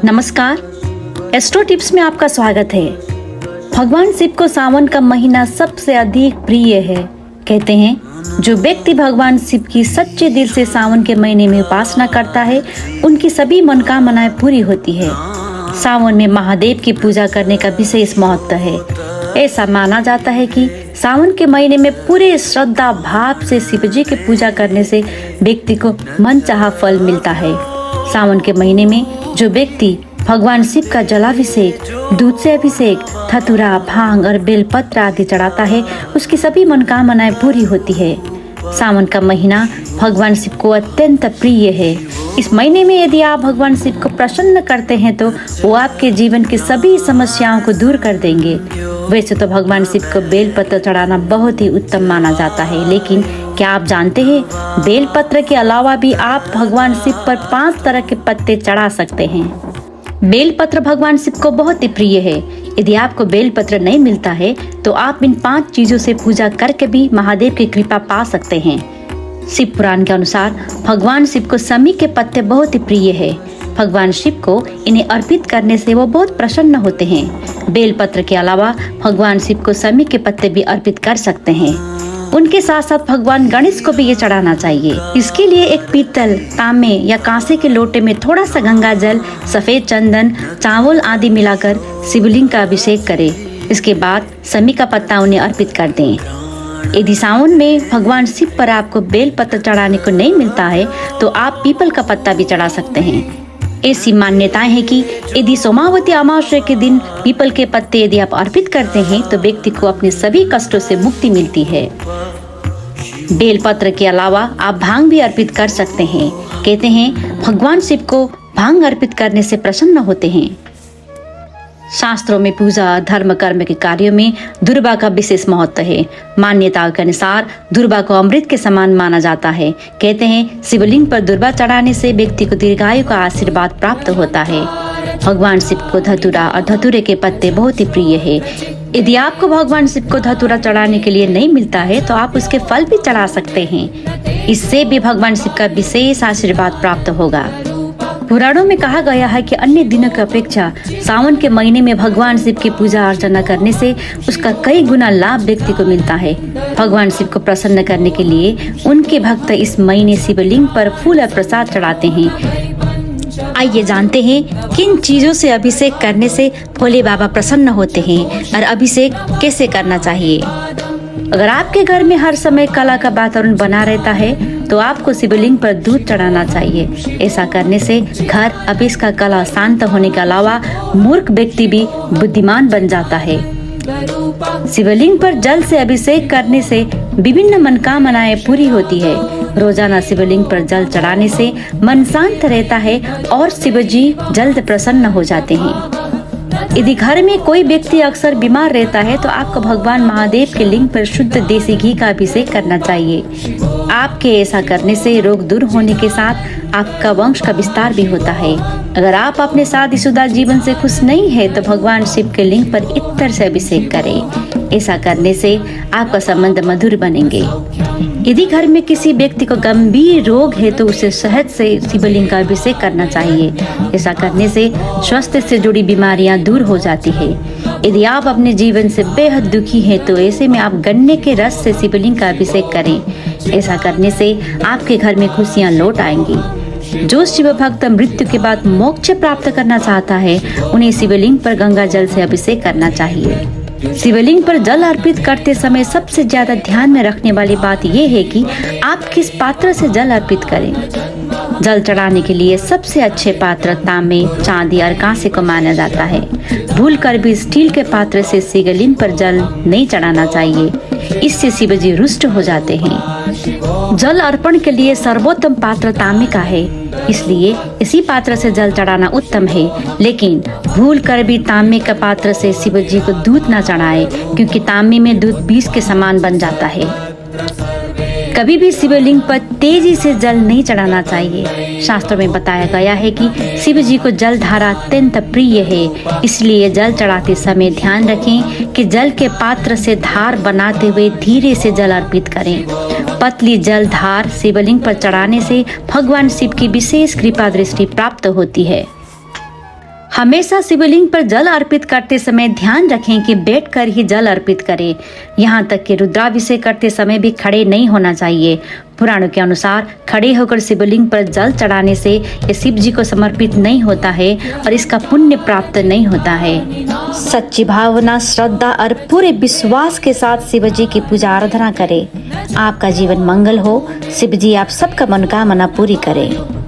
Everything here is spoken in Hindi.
नमस्कार, एस्ट्रो टिप्स में आपका स्वागत है। भगवान शिव को सावन का महीना सबसे अधिक प्रिय है। कहते हैं जो व्यक्ति भगवान शिव की सच्चे दिल से सावन के महीने में उपासना करता है उनकी सभी मनोकामनाएं पूरी होती है। सावन में महादेव की पूजा करने का विशेष महत्व है। ऐसा माना जाता है कि सावन के महीने में पूरे श्रद्धा भाव से शिव जी की पूजा करने से व्यक्ति को मनचाहा फल मिलता है। सावन के महीने में जो व्यक्ति भगवान शिव का जलाभिषेक, दूध से अभिषेक, धतूरा, भांग और बेलपत्र आदि चढ़ाता है उसकी सभी मनोकामनाएं पूरी होती है। सावन का महीना भगवान शिव को अत्यंत प्रिय है। इस महीने में यदि आप भगवान शिव को प्रसन्न करते हैं तो वो आपके जीवन की सभी समस्याओं को दूर कर देंगे। वैसे तो भगवान शिव को बेलपत्र चढ़ाना बहुत ही उत्तम माना जाता है, लेकिन क्या आप जानते हैं बेलपत्र के अलावा भी आप भगवान शिव पर 5 तरह के पत्ते चढ़ा सकते हैं। बेलपत्र भगवान शिव को बहुत ही प्रिय है। यदि आपको बेलपत्र नहीं मिलता है तो आप इन 5 चीजों से पूजा करके भी महादेव की कृपा पा सकते हैं। शिव पुराण के अनुसार भगवान शिव को समी के पत्ते बहुत ही प्रिय है। भगवान शिव को इन्हें अर्पित करने से वो बहुत प्रसन्न होते हैं। बेलपत्र के अलावा भगवान शिव को समी के पत्ते भी अर्पित कर सकते हैं। उनके साथ साथ भगवान गणेश को भी ये चढ़ाना चाहिए। इसके लिए एक पीतल, तांबे या कांसे के लोटे में थोड़ा सा गंगा जल, सफेद चंदन, चावल आदि मिलाकर शिवलिंग का अभिषेक करें। इसके बाद समी का पत्ता उन्हें अर्पित कर दें। यदि सावन में भगवान शिव पर आपको बेल पत्र चढ़ाने को नहीं मिलता है तो आप पीपल का पत्ता भी चढ़ा सकते हैं। ऐसी मान्यताएं हैं कि यदि सोमावती अमावस्या के दिन पीपल के पत्ते यदि आप अर्पित करते हैं तो व्यक्ति को अपने सभी कष्टों से मुक्ति मिलती है। बेलपत्र के अलावा आप भांग भी अर्पित कर सकते हैं। कहते हैं भगवान शिव को भांग अर्पित करने से प्रसन्न होते हैं। शास्त्रों में पूजा, धर्म, कर्म के कार्यों में दुर्वा का विशेष महत्व है। मान्यताओं के अनुसार दुर्वा को अमृत के समान माना जाता है। कहते हैं शिवलिंग पर दुर्वा चढ़ाने से व्यक्ति को दीर्घायु का आशीर्वाद प्राप्त होता है। भगवान शिव को धतूरा और धतूरे के पत्ते बहुत ही प्रिय है। यदि आपको भगवान शिव को धतूरा चढ़ाने के लिए नहीं मिलता है तो आप उसके फल भी चढ़ा सकते हैं। इससे भी भगवान शिव का विशेष आशीर्वाद प्राप्त होगा। पुराणों में कहा गया है कि अन्य दिनों की अपेक्षा सावन के महीने में भगवान शिव की पूजा अर्चना करने से उसका कई गुना लाभ व्यक्ति को मिलता है। भगवान शिव को प्रसन्न करने के लिए उनके भक्त इस महीने शिवलिंग पर फूल और प्रसाद चढ़ाते हैं। आइए जानते हैं किन चीजों से अभिषेक करने से भोले बाबा प्रसन्न होते हैं और अभिषेक कैसे करना चाहिए। अगर आपके घर में हर समय कला का वातावरण बना रहता है तो आपको शिवलिंग पर दूध चढ़ाना चाहिए। ऐसा करने से घर अभिष का कला शांत होने के अलावा मूर्ख व्यक्ति भी बुद्धिमान बन जाता है। शिवलिंग पर जल से अभिषेक करने से विभिन्न मनोकामनाएं पूरी होती है। रोजाना शिवलिंग पर जल चढ़ाने से मन शांत रहता है और शिव जी जल्द प्रसन्न हो जाते हैं। यदि घर में कोई व्यक्ति अक्सर बीमार रहता है तो आपको भगवान महादेव के लिंग पर शुद्ध देसी घी का अभिषेक करना चाहिए। आपके ऐसा करने से रोग दूर होने के साथ आपका वंश का विस्तार भी होता है। अगर आप अपने शादीशुदा जीवन से खुश नहीं है तो भगवान शिव के लिंग पर इत्र से अभिषेक करें। ऐसा करने से आपका संबंध मधुर बनेंगे। यदि घर में किसी व्यक्ति को गंभीर रोग है तो उसे शहद से शिवलिंग का अभिषेक करना चाहिए। ऐसा करने से स्वास्थ्य से जुड़ी बीमारियां दूर हो जाती है। यदि आप अपने जीवन से बेहद दुखी हैं तो ऐसे में आप गन्ने के रस से शिवलिंग का अभिषेक करें। ऐसा करने से आपके घर में खुशियां लौट आएंगी। जो शिव भक्त मृत्यु के बाद मोक्ष प्राप्त करना चाहता है उन्हें शिवलिंग पर गंगा जल से अभिषेक करना चाहिए। शिवलिंग पर जल अर्पित करते समय सबसे ज्यादा ध्यान में रखने वाली बात यह है कि आप किस पात्र से जल अर्पित करें। जल चढ़ाने के लिए सबसे अच्छे पात्र तांबे, चांदी और कांसे को माना जाता है। भूलकर भी स्टील के पात्र से शिवलिंग पर जल नहीं चढ़ाना चाहिए, इससे शिव जी रुष्ट हो जाते हैं। जल अर्पण के लिए सर्वोत्तम पात्र तांबे का है, इसलिए इसी पात्र से जल चढ़ाना उत्तम है। लेकिन भूल कर भी तांबे का पात्र से शिव जी को दूध न चढ़ाए, क्योंकि तांबे में दूध विष के समान बन जाता है। कभी भी शिवलिंग पर तेजी से जल नहीं चढ़ाना चाहिए। शास्त्रों में बताया गया है कि शिव जी को जल धारा अत्यंत प्रिय है, इसलिए जल चढ़ाते समय ध्यान रखें कि जल के पात्र से धार बनाते हुए धीरे से जल अर्पित करें। पतली जल धार शिवलिंग पर चढ़ाने से भगवान शिव की विशेष कृपा दृष्टि प्राप्त होती है। हमेशा शिवलिंग पर जल अर्पित करते समय ध्यान रखें कि बैठकर ही जल अर्पित करें। यहाँ तक कि रुद्राभिषेक करते समय भी खड़े नहीं होना चाहिए। पुराणों के अनुसार खड़े होकर शिवलिंग पर जल चढ़ाने से यह शिव जी को समर्पित नहीं होता है और इसका पुण्य प्राप्त नहीं होता है। सच्ची भावना, श्रद्धा और पूरे विश्वास के साथ शिव जी की पूजा आराधना करें। आपका जीवन मंगल हो। शिव जी आप सबका मनोकामना पूरी करें।